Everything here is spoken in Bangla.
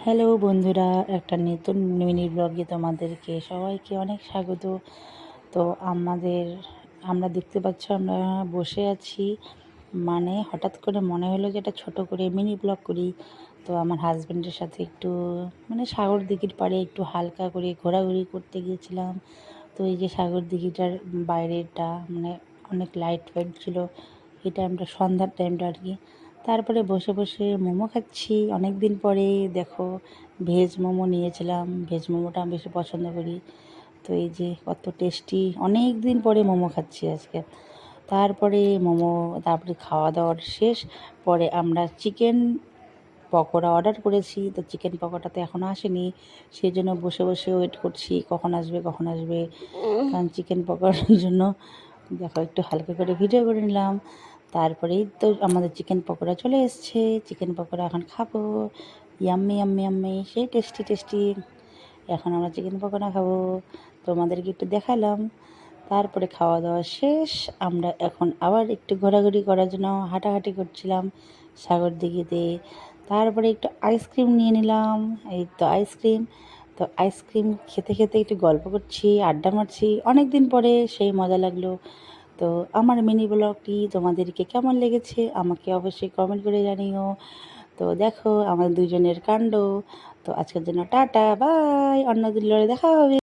হ্যালো বন্ধুরা, একটা নতুন মিনি ব্লগে তোমাদেরকে সবাইকে অনেক স্বাগত। তো আমরা দেখতে পাচ্ছ আমরা বসে আছি, মানে হঠাৎ করে মনে হলো যে একটা ছোটো করে মিনি ব্লগ করি। তো আমার হাজব্যান্ডের সাথে একটু সাগর দিঘির পাড়ে একটু হালকা করে ঘোরাঘুরি করতে গিয়েছিলাম। তো এই যে সাগর দিঘিটার বাইরেটা অনেক লাইট ফাইট ছিল, এই টাইমটা সন্ধ্যার টাইমটা আর কি। তারপরে বসে বসে মোমো খাচ্ছি অনেক দিন পরে। দেখো, ভেজ মোমো নিয়েছিলাম, ভেজ মোমোটা আমি বেশি পছন্দ করি। তো এই যে কত টেস্টি, অনেক দিন পরে মোমো খাচ্ছি আজকে। তারপরে খাওয়া দাওয়ার শেষ, পরে আমরা চিকেন পকোড়া অর্ডার করেছি। তো চিকেন পকোড়া তো এখনও আসেনি, সেই জন্য বসে বসে ওয়েট করছি কখন আসবে কারণ চিকেন পকোড়ার জন্য দেখো একটু হালকা করে ভিডিও করে নিলাম। তারপরেই তো আমাদের চিকেন পকোড়া চলে এসছে। চিকেন পকোড়া এখন খাবো, ইয়াম্মি ইয়াম্মি ইয়াম্মি, সেই টেস্টি টেস্টি। এখন আমরা চিকেন পকোড়া খাবো, তোমাদেরকে একটু দেখালাম। তারপরে খাওয়া দাওয়া শেষ, আমরা এখন আবার একটু ঘোরাঘুরি করার জন্য হাঁটাহাঁটি করছিলাম সাগর দিঘিতে। তারপরে একটু আইসক্রিম নিয়ে নিলাম, এই তো আইসক্রিম। তো আইসক্রিম খেতে খেতে একটু গল্প করছি, আড্ডা মারছি অনেক দিন পরে, সেই মজা লাগলো। তো আমার মিনি ব্লগটি তোমাদেরকে কেমন লেগেছে আমাকে অবশ্যই কমেন্ট করে জানিও। তো দেখো আমাদের দুজনের কাণ্ড। তো আজকের জন্য টাটা বাই, অন্য দিন দেখা হবে।